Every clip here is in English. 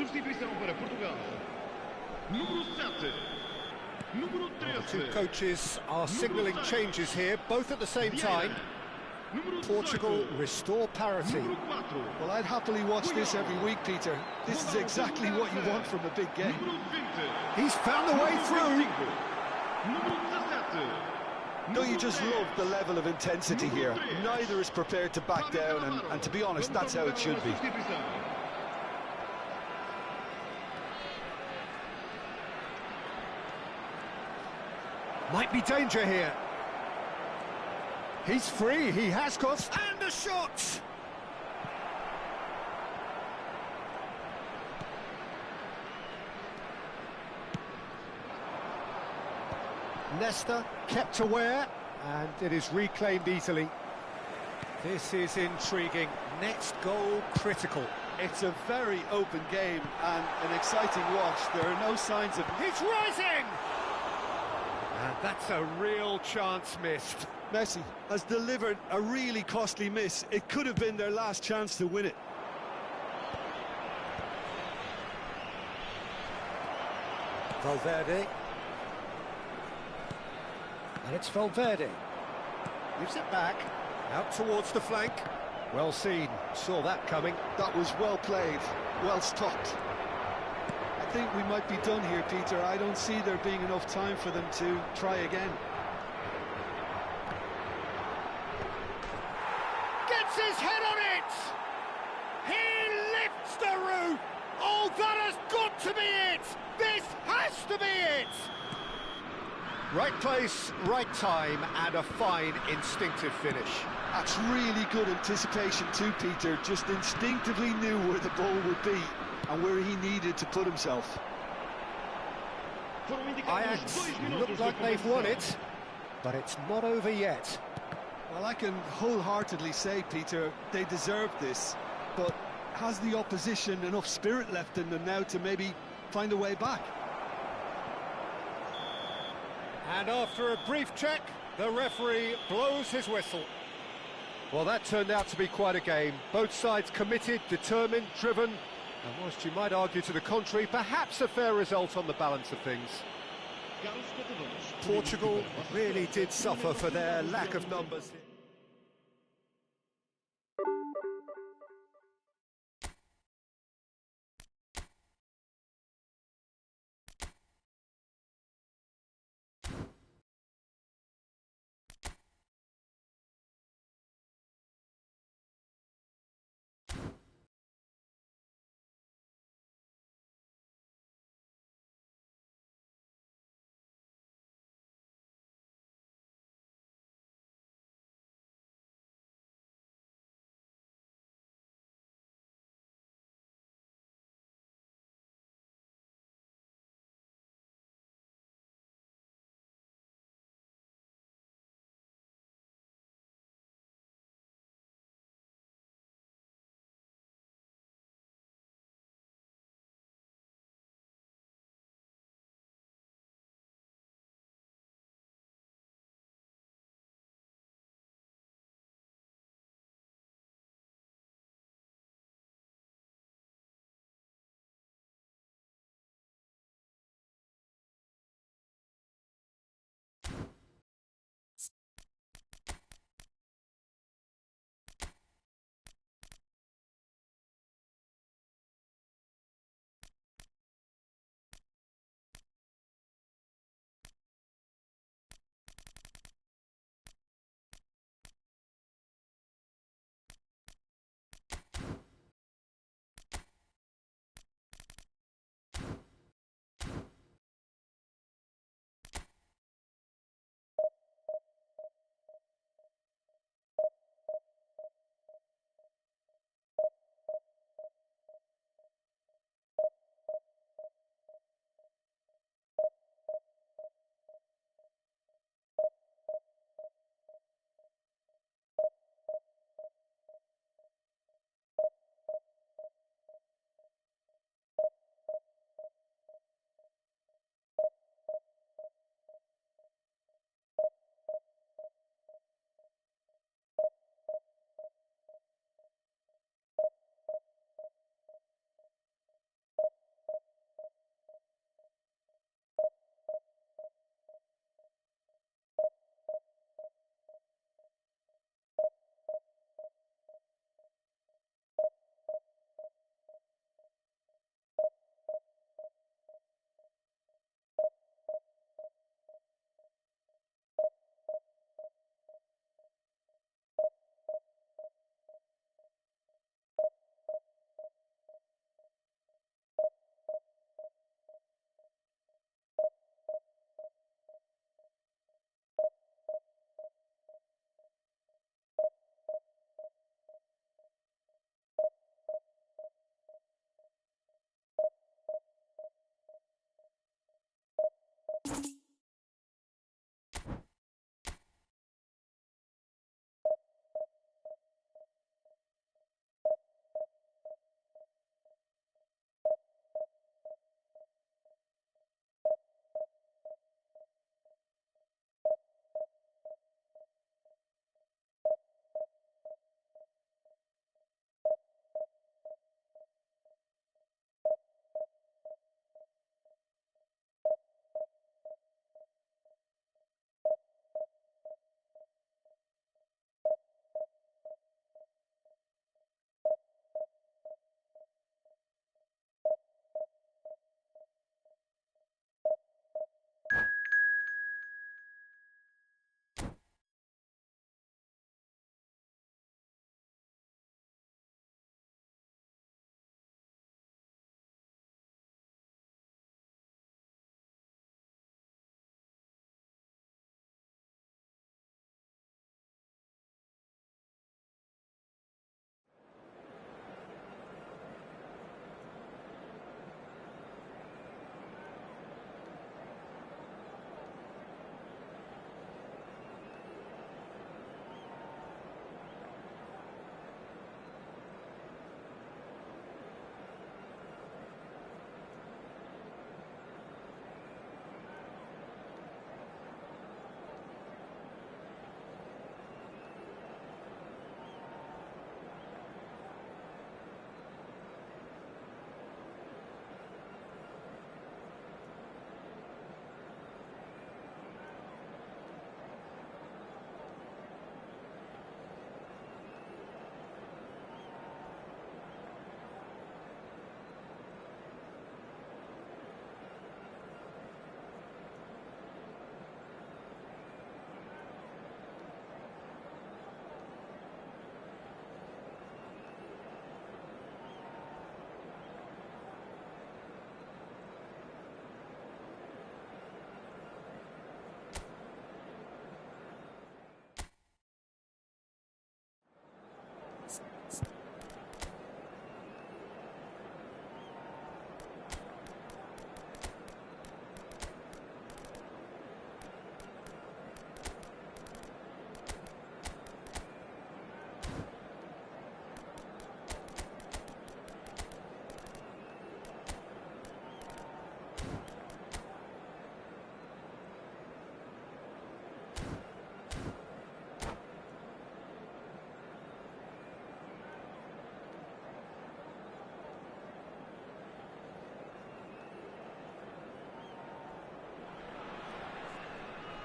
Substituição para Portugal. Número 7. Número The 13. two coaches are signalling changes here, both at the same time. Número Portugal 18. restore parity. Número 4. Well, I'd happily watch this every week, Peter. This is exactly what you want from a big game. Número 20. He's found a way through. Número 17. No, you just love the level of intensity here. Neither is prepared to back down, and to be honest, that's how it should be. Might be danger here. He's free, he has got... And the shot! Nesta kept aware, and it is reclaimed easily. This is intriguing. Next goal critical. It's a very open game and an exciting watch. There are no signs of... He's rising! And that's a real chance missed. Messi has delivered a really costly miss. It could have been their last chance to win it. Valverde. And it's Valverde. Gives it back. Out towards the flank. Well seen. Saw that coming. That was well played, well stopped. I think we might be done here, Peter. I don't see there being enough time for them to try again. Gets his head on it! He lifts the roof! Oh, that has got to be it! This has to be it! Right place, right time, and a fine instinctive finish. That's really good anticipation too, Peter. Just instinctively knew where the ball would be and where he needed to put himself. Ajax look like they've won it, but it's not over yet. Well, I can wholeheartedly say, Peter, they deserve this, but has the opposition enough spirit left in them now to maybe find a way back? And after a brief check, the referee blows his whistle. Well, that turned out to be quite a game. Both sides committed, determined, driven, and whilst you might argue to the contrary, perhaps a fair result on the balance of things. Portugal really did suffer for their lack of numbers.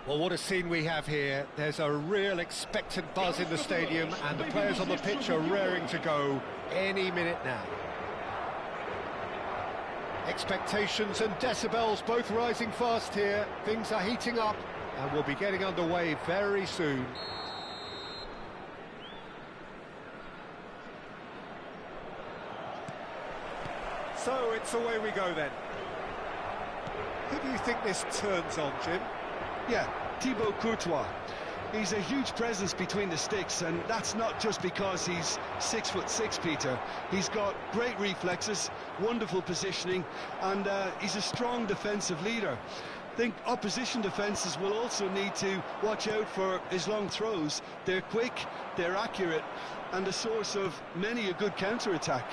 Well, what a scene we have here. There's a real expectant buzz in the stadium, and the players on the pitch are raring to go any minute now. Expectations and decibels both rising fast here. Things are heating up, and we'll be getting underway very soon. So it's away we go then. Who do you think this turns on, Jim? Yeah, Thibaut Courtois. He's a huge presence between the sticks, and that's not just because he's 6'6", Peter. He's got great reflexes, wonderful positioning, and he's a strong defensive leader. I think opposition defences will also need to watch out for his long throws. They're quick, they're accurate, and a source of many a good counter-attack.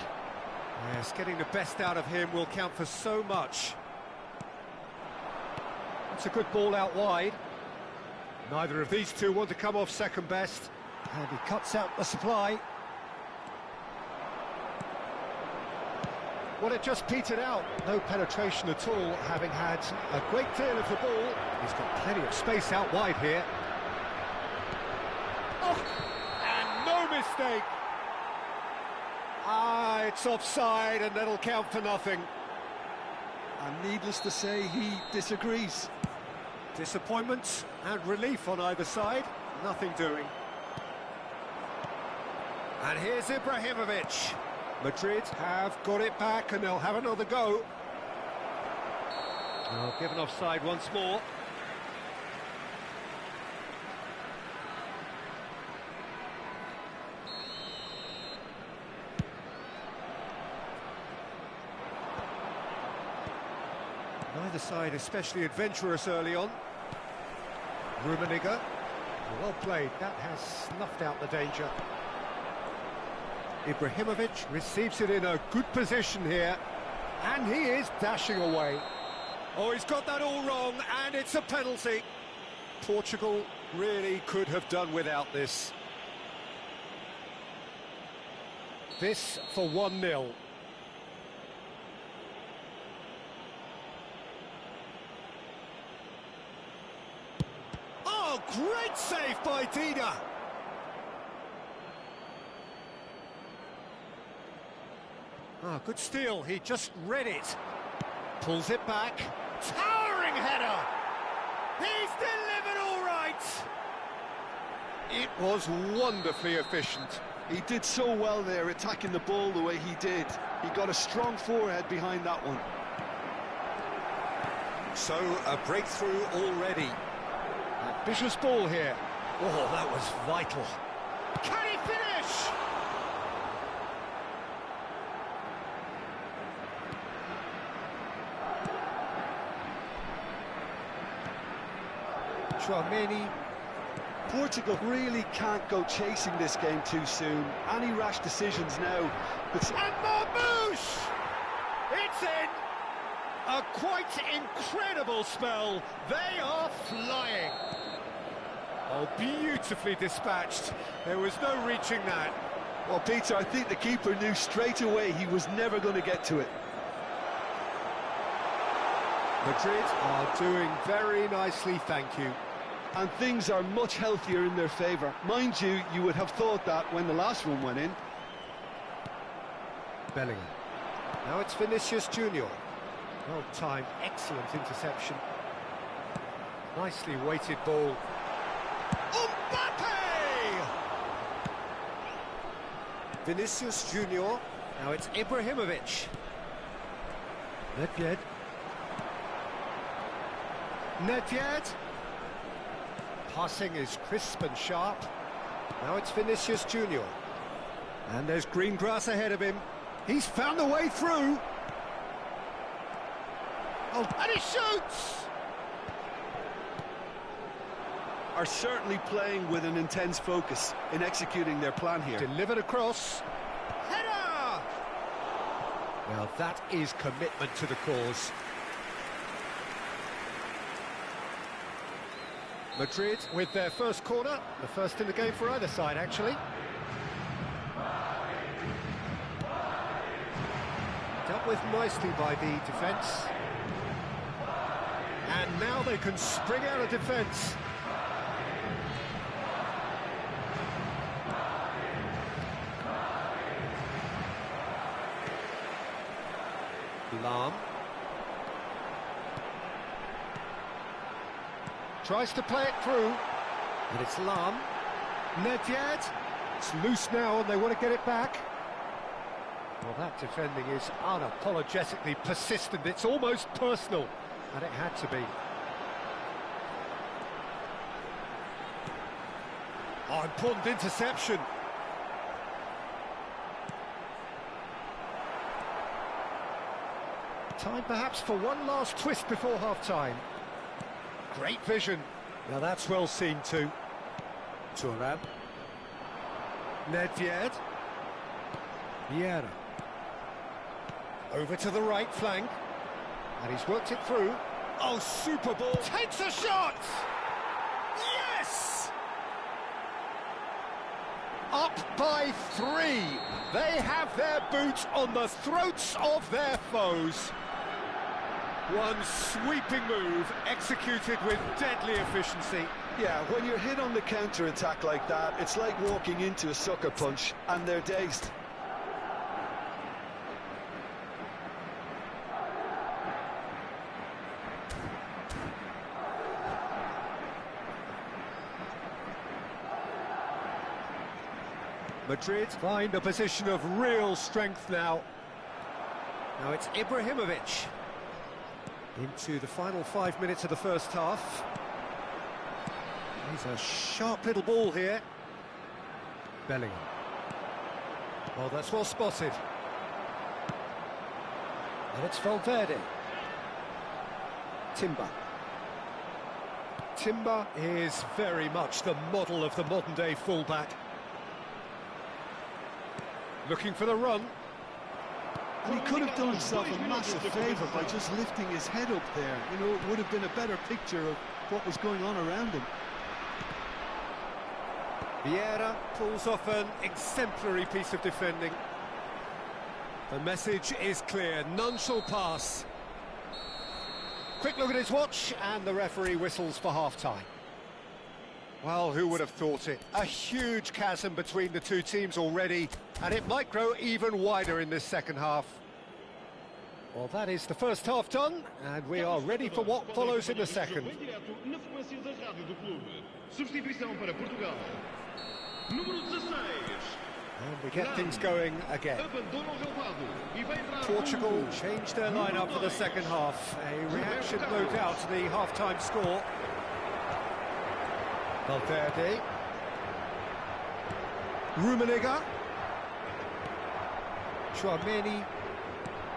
Yes, getting the best out of him will count for so much. It's a good ball out wide. Neither of these two want to come off second best. And he cuts out the supply. Well, it just petered out. No penetration at all, having had a great deal of the ball. He's got plenty of space out wide here. Oh, and no mistake. Ah, it's offside, and that'll count for nothing. And needless to say, he disagrees. Disappointment and relief on either side, nothing doing. And here's Ibrahimovic. Madrid have got it back and they'll have another go. Oh, given offside once more. Neither side especially adventurous early on. Rummenigge, well played, that has snuffed out the danger. Ibrahimovic receives it in a good position here, and he is dashing away. Oh, he's got that all wrong, and it's a penalty. Portugal really could have done without this. This for 1-0. Oh, great save by Dida. Oh, good steal, he just read it. Pulls it back. Towering header! He's delivered all right! It was wonderfully efficient. He did so well there, attacking the ball the way he did. He got a strong forehead behind that one. So, a breakthrough already. Ambitious ball here. Oh, that was vital. Can he finish? Chouameni. Portugal really can't go chasing this game too soon. Any rash decisions now. And Marmouche! It's in! A quite incredible spell. They are flying. Oh, beautifully dispatched. There was no reaching that. Well, Peter, I think the keeper knew straight away he was never going to get to it. Madrid are doing very nicely, thank you. And things are much healthier in their favour. Mind you, you would have thought that when the last one went in. Bellingham. Now it's Vinicius Junior. Well timed, excellent interception. Nicely weighted ball. Mbappe! Vinicius Junior. Now it's Ibrahimovic. Nedved. Nedved. Passing is crisp and sharp. Now it's Vinicius Junior. And there's green grass ahead of him. He's found a way through. Oh, and he shoots! Are certainly playing with an intense focus in executing their plan here. Delivered across. Header! Now that is commitment to the cause. Madrid with their first corner, the first in the game for either side, actually. Dealt with nicely by the defence. And now they can spring out of defence. Lam. Tries to play it through, and it's Lam. Nedved. It's loose now, and they want to get it back. Well, that defending is unapologetically persistent. It's almost personal, and it had to be. Oh, important interception. Time perhaps for one last twist before half-time. Great vision. Now that's well seen too. Thuram. Nedved. Vieira. Over to the right flank. And he's worked it through. Oh, super ball. Takes a shot! Yes! Up by 3. They have their boots on the throats of their foes. One sweeping move, executed with deadly efficiency. Yeah, when you're hit on the counter-attack like that, it's like walking into a sucker punch, and they're dazed. Madrid find a position of real strength now. Now it's Ibrahimovic. Into the final 5 minutes of the first half. He's a sharp little ball here. Bellingham. Well, that's well spotted. And it's Valverde. Timber. Timber is very much the model of the modern-day fullback. Looking for the run. And he could have done himself a massive favour by just lifting his head up there. You know, it would have been a better picture of what was going on around him. Vieira pulls off an exemplary piece of defending. The message is clear, none shall pass. Quick look at his watch, and the referee whistles for half-time. Well, who would have thought it? A huge chasm between the two teams already, and it might grow even wider in this second half. Well, that is the first half done, and we are ready for what follows in the second. And we get things going again. Portugal changed their lineup for the second half. A reaction, no doubt, to the half-time score. Valverde. Rummenigge. Tchouaméni.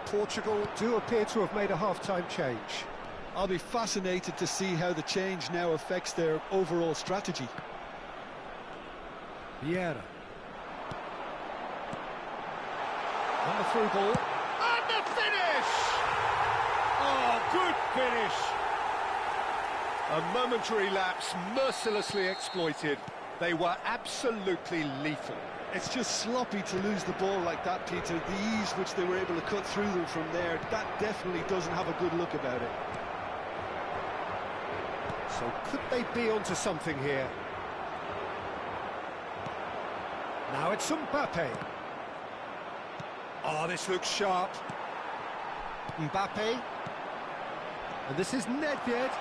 Portugal do appear to have made a half-time change. I'll be fascinated to see how the change now affects their overall strategy. Vieira. On the through ball. And the finish! Oh, good finish! A momentary lapse, mercilessly exploited. They were absolutely lethal. It's just sloppy to lose the ball like that, Peter. The ease which they were able to cut through them from there, that definitely doesn't have a good look about it. So could they be onto something here? Now it's Mbappe. Oh, this looks sharp. Mbappe. And this is Nedved.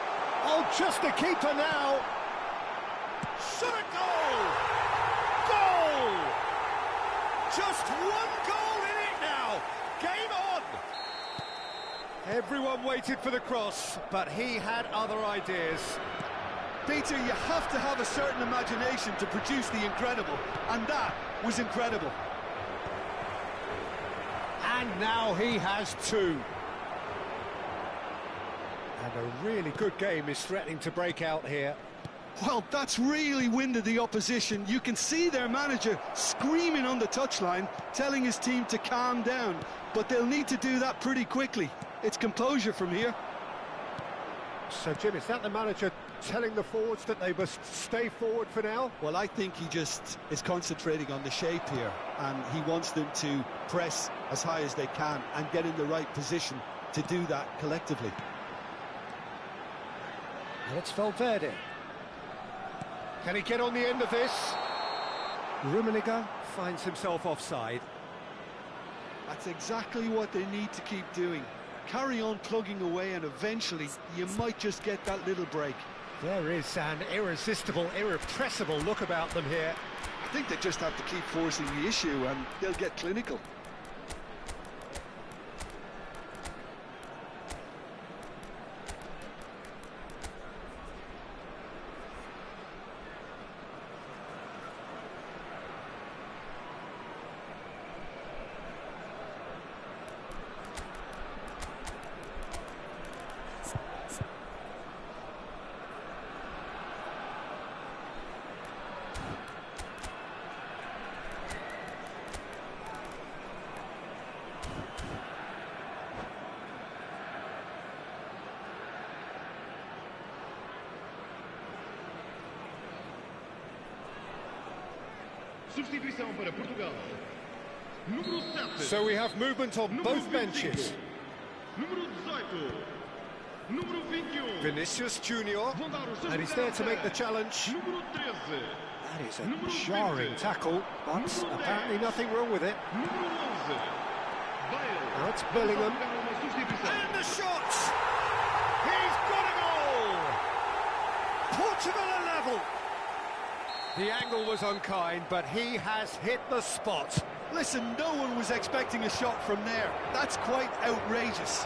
Oh, just the keeper now. Shot a goal! Goal! Just one goal in it now. Game on! Everyone waited for the cross, but he had other ideas. Peter, you have to have a certain imagination to produce the incredible, and that was incredible. And now he has two. And a really good game is threatening to break out here. Well, that's really winded the opposition. You can see their manager screaming on the touchline, telling his team to calm down. But they'll need to do that pretty quickly. It's composure from here. So, Jim, is that the manager telling the forwards that they must stay forward for now? Well, I think he just is concentrating on the shape here, and he wants them to press as high as they can and get in the right position to do that collectively. And it's Valverde. Can he get on the end of this? Rummenigge finds himself offside. That's exactly what they need to keep doing. Carry on plugging away and eventually you might just get that little break. There is an irresistible, irrepressible look about them here. I think they just have to keep forcing the issue and they'll get clinical. Substituição para Portugal. Número 7. So we have movement on both benches. Número 18. Número 21. Vinicius Junior, Vão dar o seu and he's lugar there to make the a challenge. Número 13. That is Número a jarring 20. tackle, but Número apparently 10. nothing wrong with it. Número 11. Bale. Now it's Bellingham. Vão dar uma substituição. And the shot! He's got a goal! Portugal are level! The angle was unkind, but he has hit the spot. Listen, no one was expecting a shot from there. That's quite outrageous.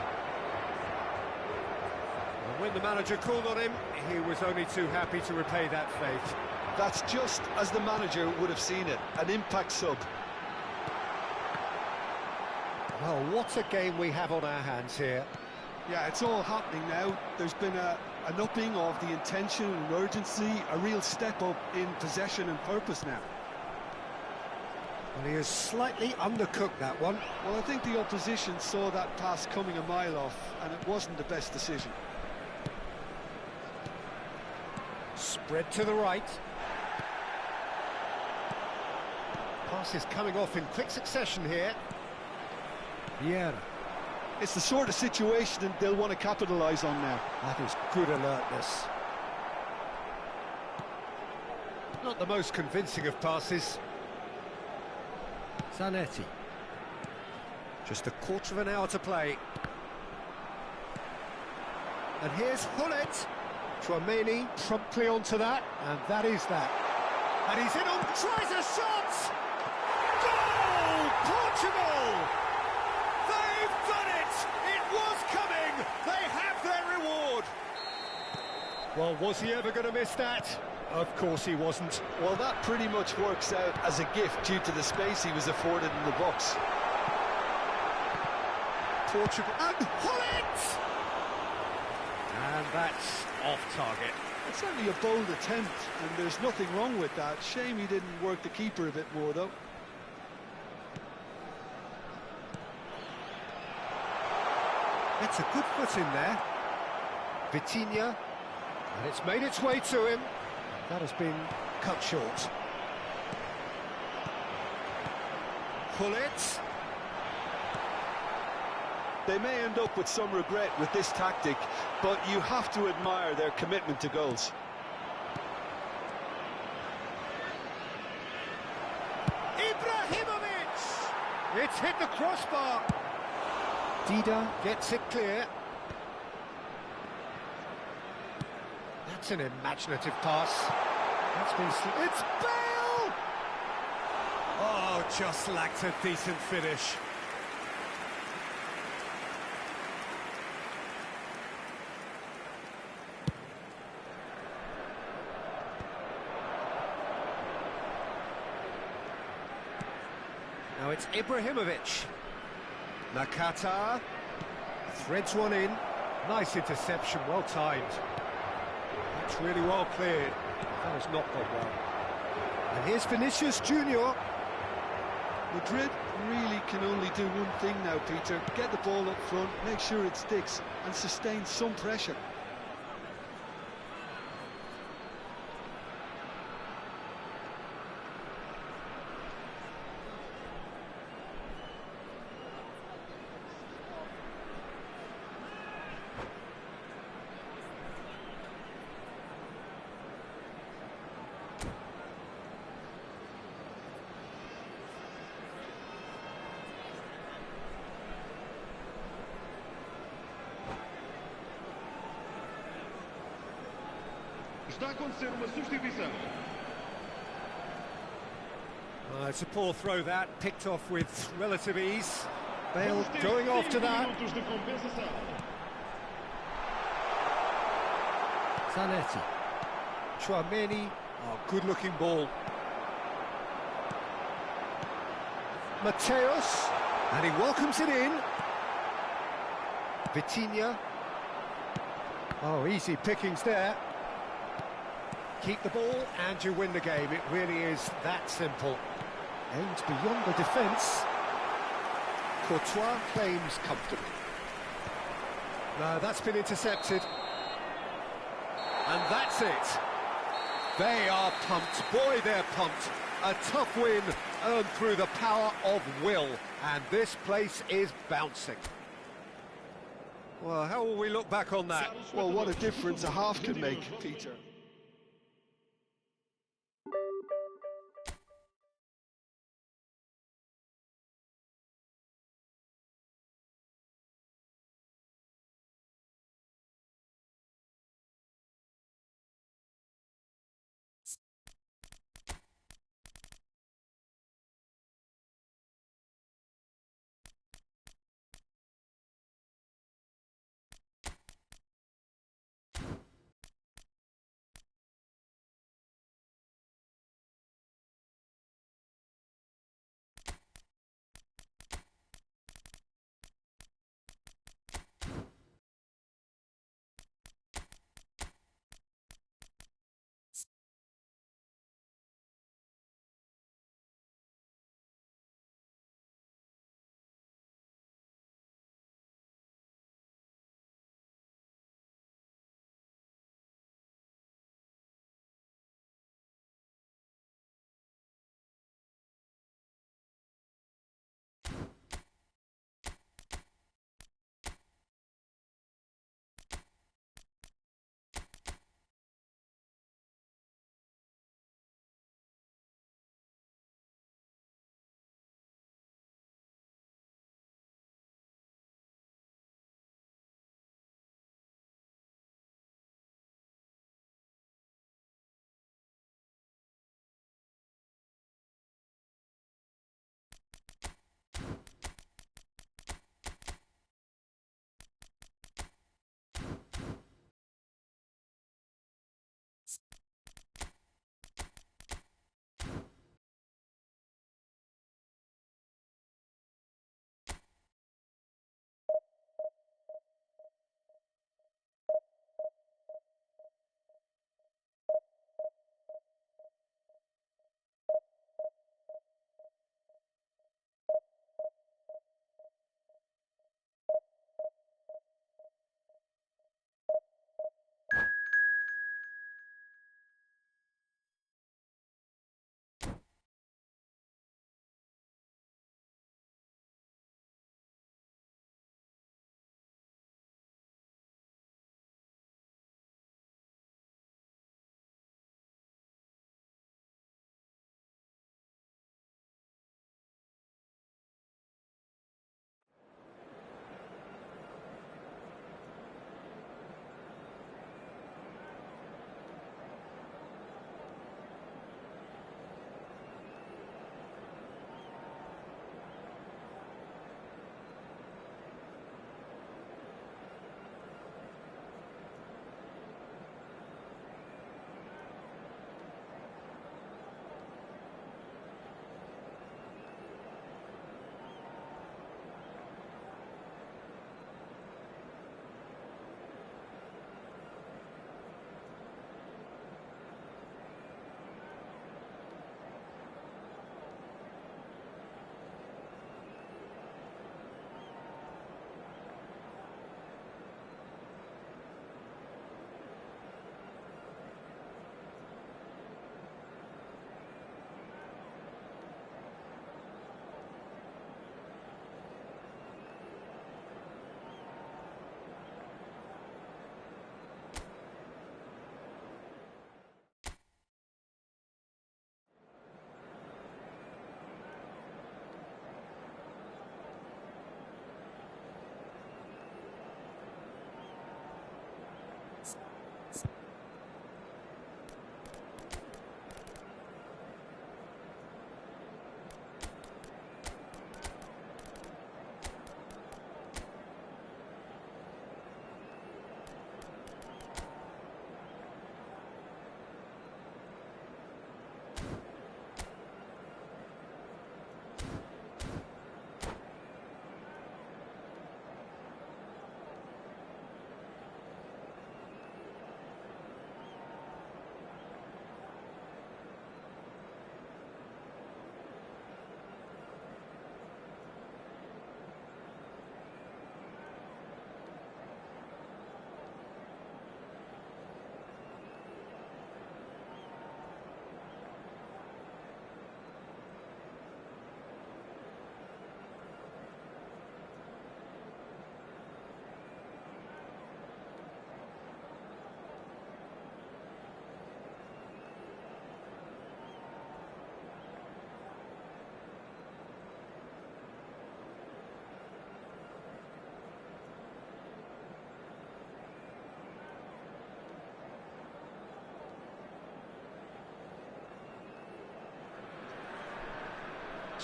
And when the manager called on him, he was only too happy to repay that faith. That's just as the manager would have seen it, an impact sub. Well, what a game we have on our hands here. Yeah, it's all happening now. There's been an upping of the intention and urgency, a real step up in possession and purpose now. Well, he has slightly undercooked that one. Well, I think the opposition saw that pass coming a mile off, and it wasn't the best decision. Spread to the right. Pass is coming off in quick succession here. Vieira. It's the sort of situation that they'll want to capitalise on now. That is good alertness. Not the most convincing of passes. Zanetti. Just a quarter of an hour to play. And here's Hullet. Chouameni promptly onto that, and that is that. And he's in on, tries a shot! Goal! Portugal! They've done it! It was coming! They have their reward! Well, was he ever going to miss that? Of course he wasn't. Well, that pretty much works out as a gift due to the space he was afforded in the box. Portugal, and Hullet! And that's off target. It's certainly a bold attempt, and there's nothing wrong with that. Shame he didn't work the keeper a bit more, though. It's a good foot in there. Vitinha, and it's made its way to him. That has been cut short. Hullet. They may end up with some regret with this tactic, but you have to admire their commitment to goals. Ibrahimovic! It's hit the crossbar. Dida gets it clear. That's an imaginative pass. That's been... It's Bale! Oh, just lacked a decent finish. Now it's Ibrahimovic. Nakata threads one in. Nice interception, well timed. That's really well cleared. That has not gone well. And here's Vinicius Junior. Madrid really can only do one thing now, Peter. Get the ball up front, make sure it sticks, and sustain some pressure. Está a acontecer uma substituição. It's a poor throw that, picked off with relative ease. Bale Vamos ter going after 5 that. minutos de compensação. Zanetti. Chouameni. Oh, good-looking ball. Mateus. And he welcomes it in. Vitinha. Oh, easy pickings there. Keep the ball and you win the game. It really is that simple. Aims beyond the defence. Courtois claims comfortably. No, that's been intercepted. And that's it. They are pumped. Boy, they're pumped. A tough win earned through the power of will. And this place is bouncing. Well, how will we look back on that? Well, what a difference a half can make, Peter.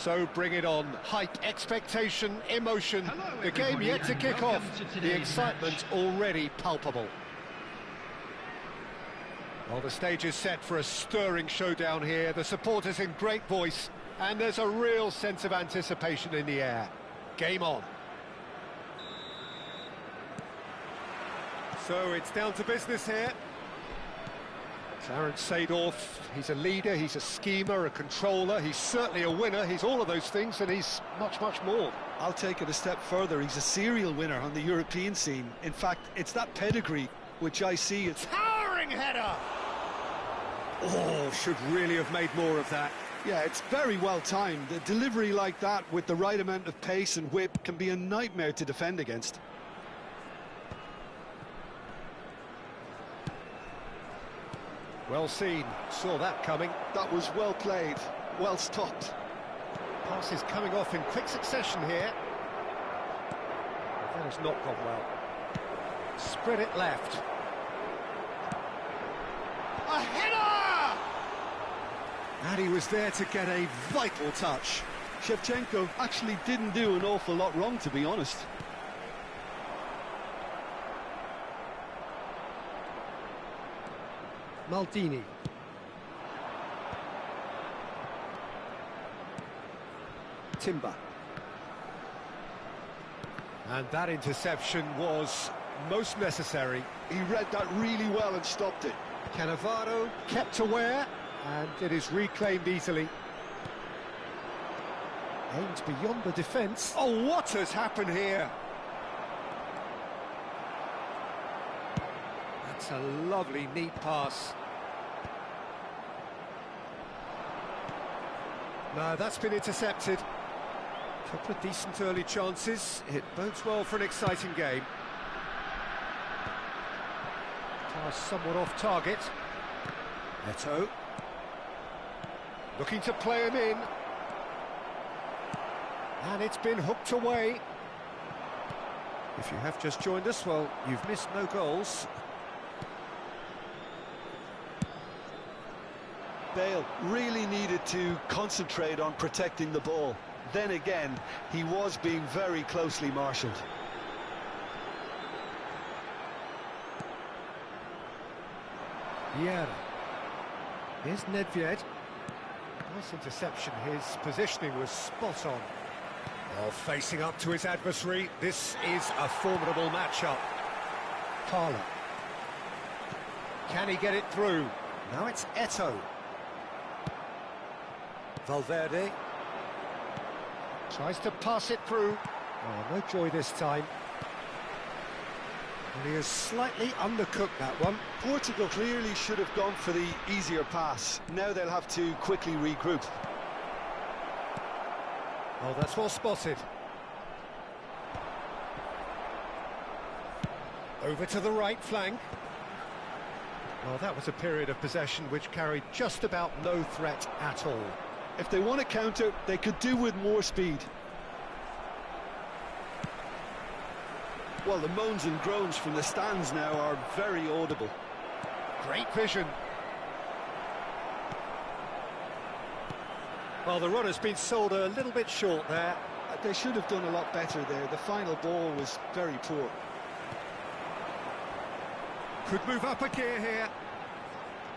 So bring it on. Hype, expectation, emotion. Hello, The game everybody, yet to and kick welcome off. to The today's excitement already palpable. Well, the stage is set for a stirring showdown here. The supporters in great voice, and there's a real sense of anticipation in the air. Game on. So it's down to business here. Clarence Seedorf, he's a leader, he's a schemer, a controller, he's certainly a winner, he's all of those things, and he's much, much more. I'll take it a step further. He's a serial winner on the European scene. In fact, it's that pedigree which I see as... Towering header! Oh, should really have made more of that. Yeah, it's very well timed. A delivery like that with the right amount of pace and whip can be a nightmare to defend against. Well seen, saw that coming. That was well played, well stopped. Passes coming off in quick succession here. That has not gone well. Spread it left. A header! And he was there to get a vital touch. Shevchenko actually didn't do an awful lot wrong, to be honest. Maldini. Timber. And that interception was most necessary. He read that really well and stopped it. Cannavaro kept aware, and it is reclaimed easily. Aimed beyond the defence. Oh, what has happened here? That's a lovely, neat pass. No, that's been intercepted. Couple of decent early chances. It bodes well for an exciting game. Pass somewhat off target. Neto. Looking to play him in. And it's been hooked away. If you have just joined us, well, you've missed no goals. Bale really needed to concentrate on protecting the ball. Then again, he was being very closely marshalled. Yeah. Here's Nedved. Nice interception. His positioning was spot on. Well, facing up to his adversary, this is a formidable matchup. Parla. Can he get it through? Now it's Eto'o. Valverde. Tries to pass it through. Oh, no joy this time. And he has slightly undercooked that one. Portugal clearly should have gone for the easier pass. Now they'll have to quickly regroup. Oh, that's well spotted. Over to the right flank. Well, that was a period of possession which carried just about no threat at all. If they want to counter, they could do with more speed. Well, the moans and groans from the stands now are very audible. Great vision. Well, the run has been sold a little bit short there. They should have done a lot better there. The final ball was very poor. Could move up a gear here.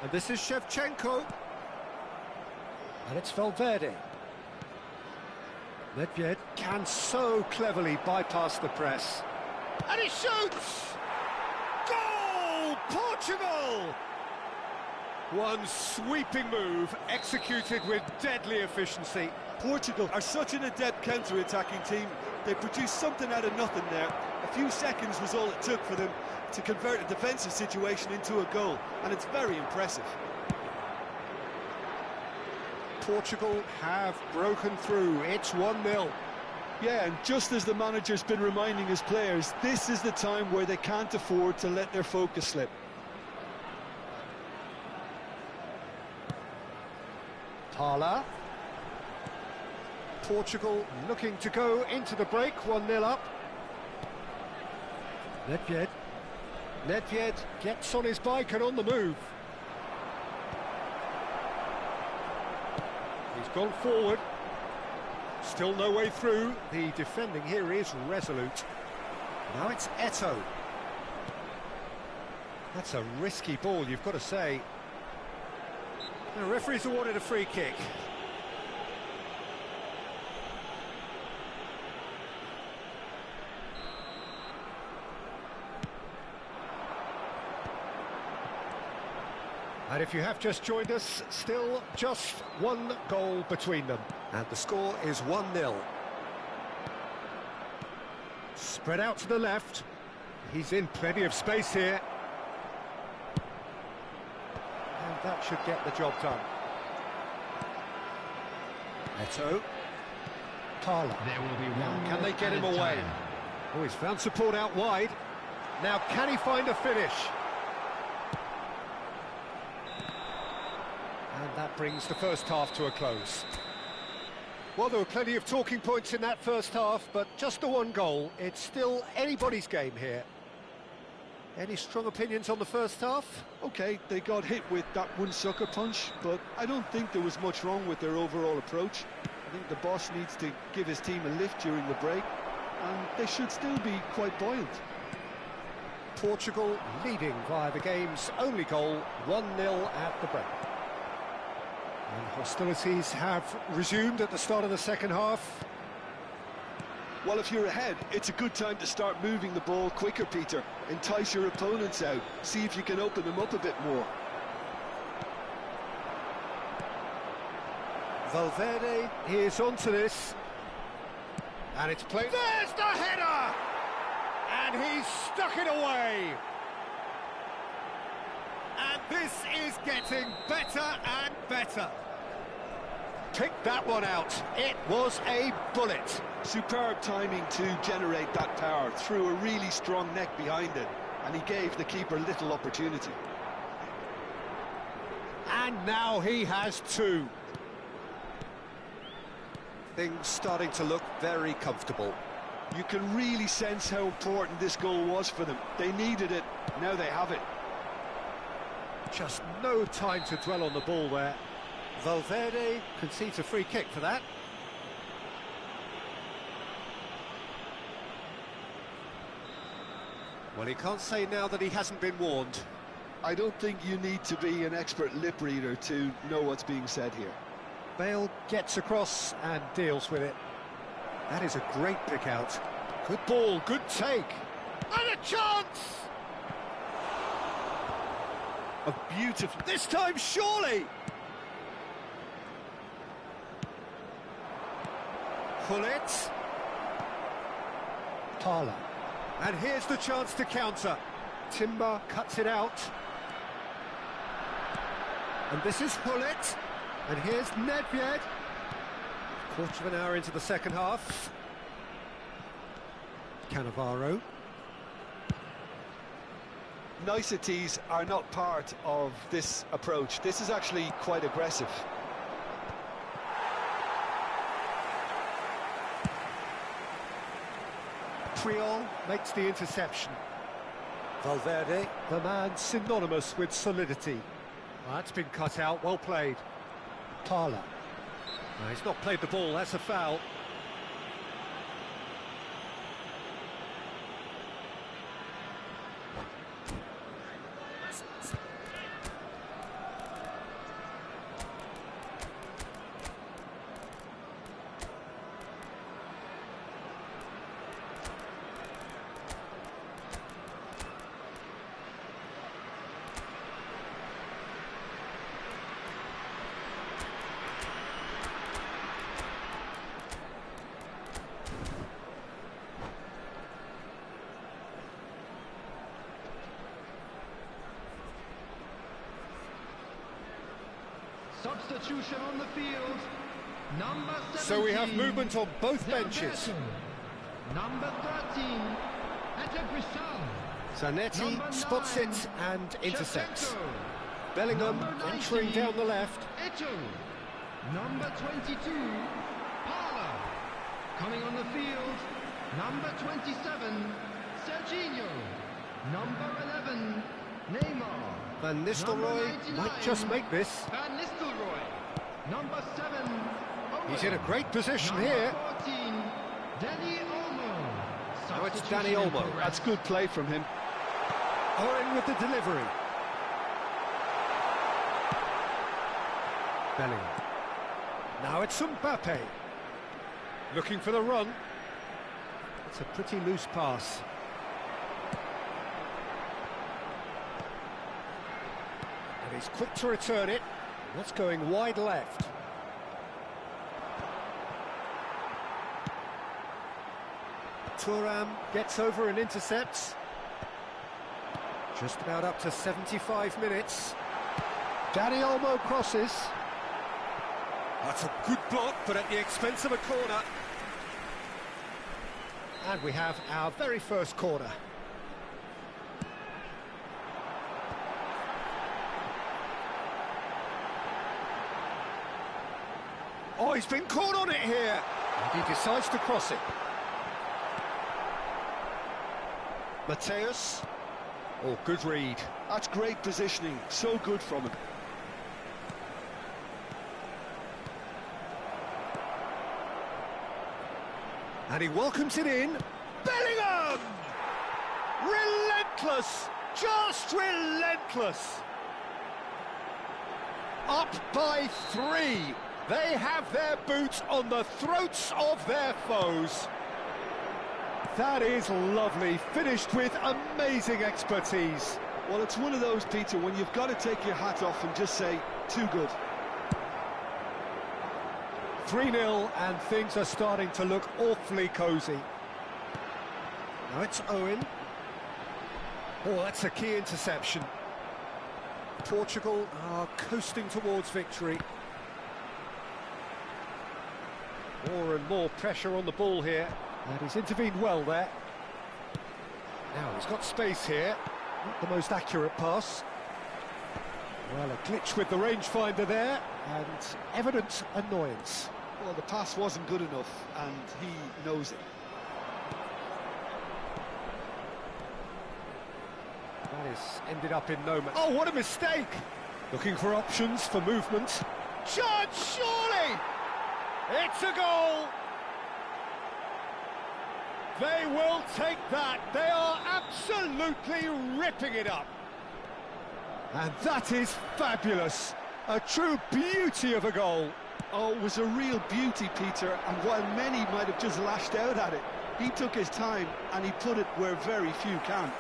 And this is Shevchenko. And it's Valverde. Nedved can so cleverly bypass the press. And he shoots! Goal! Portugal! One sweeping move, executed with deadly efficiency. Portugal are such an adept counter-attacking team. They produced something out of nothing there. A few seconds was all it took for them to convert a defensive situation into a goal, and it's very impressive. Portugal have broken through. It's 1-0. Yeah, and just as the manager's been reminding his players, this is the time where they can't afford to let their focus slip. Parla. Portugal looking to go into the break, 1-0 up. Nedved. Nedved gets on his bike and on the move. He's gone forward. Still no way through. The defending here is resolute. Now it's Eto'o. That's a risky ball, you've got to say. The referee's awarded a free kick. And if you have just joined us, still just one goal between them. And the score is 1-0. Spread out to the left. He's in plenty of space here. And that should get the job done. Eto'o. Parla. There will be one. Can they get him away? Oh, he's found support out wide. Now, can he find a finish? And that brings the first half to a close. Well, there were plenty of talking points in that first half, but just the one goal. It's still anybody's game here. Any strong opinions on the first half? Okay, they got hit with that one sucker punch, but I don't think there was much wrong with their overall approach. I think the boss needs to give his team a lift during the break, and they should still be quite buoyant. Portugal leading via the game's only goal, 1-0 at the break. And hostilities have resumed at the start of the second half. Well, if you're ahead, it's a good time to start moving the ball quicker, Peter. Entice your opponents out, see if you can open them up a bit more. Valverde is onto this. And it's played. There's the header! And he's stuck it away. And this is getting better and better. Pick that one out. It was a bullet. Superb timing to generate that power, threw a really strong neck behind it, and he gave the keeper little opportunity. And now he has two. Things starting to look very comfortable. You can really sense how important this goal was for them. They needed it, now they have it. Just no time to dwell on the ball there. Valverde concedes a free kick for that. Well, he can't say now that he hasn't been warned. I don't think you need to be an expert lip reader to know what's being said here. Bale gets across and deals with it. That is a great pick out. Good ball, good take. And a chance! A beautiful... This time, surely! Pull it. Parla. And here's the chance to counter. Timber cuts it out. And this is Hullet. And here's Nedved. Quarter of an hour into the second half. Cannavaro. Niceties are not part of this approach. This is actually quite aggressive. Triol makes the interception. Valverde, the man synonymous with solidity. Well, that's been cut out, well played. Parla. No, he's not played the ball, that's a foul. Substitution on the field. Number 17. So we have movement on both benches. Number 13. Zanetti spots it and intercepts. Bellingham entering down the left. Eto'o. Number 22. Parla. Coming on the field. Number 27. Serginho. Number 11. Neymar. Van Nistelrooy might just make this. Van Nistelrooy. Number 7. He's in a great position here. 14, Danny Olmo. Now it's Substitution Danny in Olmo. progress. That's good play from him. Owen with the delivery. Bellingham. Now it's Mbappe. Looking for the run. It's a pretty loose pass. And he's quick to return it. That's going wide left. Thuram gets over and intercepts. Just about up to 75 minutes. Danny Olmo crosses. That's a good block, but at the expense of a corner. And we have our very first corner. Oh, he's been caught on it here. And he decides to cross it. Mateus. Oh, good read. That's great positioning. So good from him. And he welcomes it in. Bellingham! Relentless! Just relentless! Up by 3. They have their boots on the throats of their foes. That is lovely, finished with amazing expertise. Well, it's one of those, Peter, when you've got to take your hat off and just say, too good. 3-0, and things are starting to look awfully cosy. Now it's Owen. Oh, that's a key interception. Portugal are coasting towards victory. More and more pressure on the ball here, and he's intervened well there. Now he's got space here. Not the most accurate pass. Well, a glitch with the rangefinder there, and evident annoyance. Well, the pass wasn't good enough, and he knows it. That is ended up in no man. Oh, what a mistake! Looking for options for movement. Judge, surely! It's a goal! They will take that. They are absolutely ripping it up. And that is fabulous. A true beauty of a goal. Oh, it was a real beauty, Peter, and while many might have just lashed out at it, he took his time and he put it where very few can.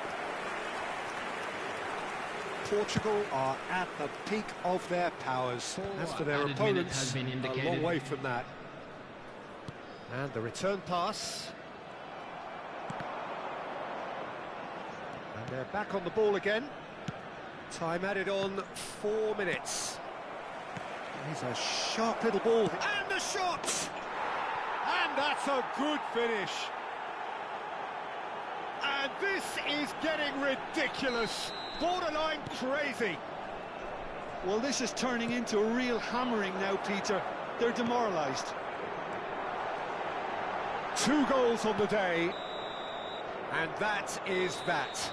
Portugal are at the peak of their powers. As for their opponents, a long way from that. And the return pass. And they're back on the ball again. Time added on 4 minutes. Here's a sharp little ball. And the shot! And that's a good finish. And this is getting ridiculous. Borderline crazy. Well, this is turning into a real hammering now, Peter. They're demoralised. 2 goals on the day. And that is that.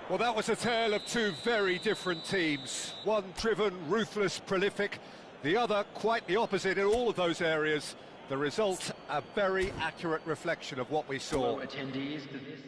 Well, that was a tale of 2 very different teams. One driven, ruthless, prolific. The other quite the opposite in all of those areas. The result, a very accurate reflection of what we saw. Attendees to this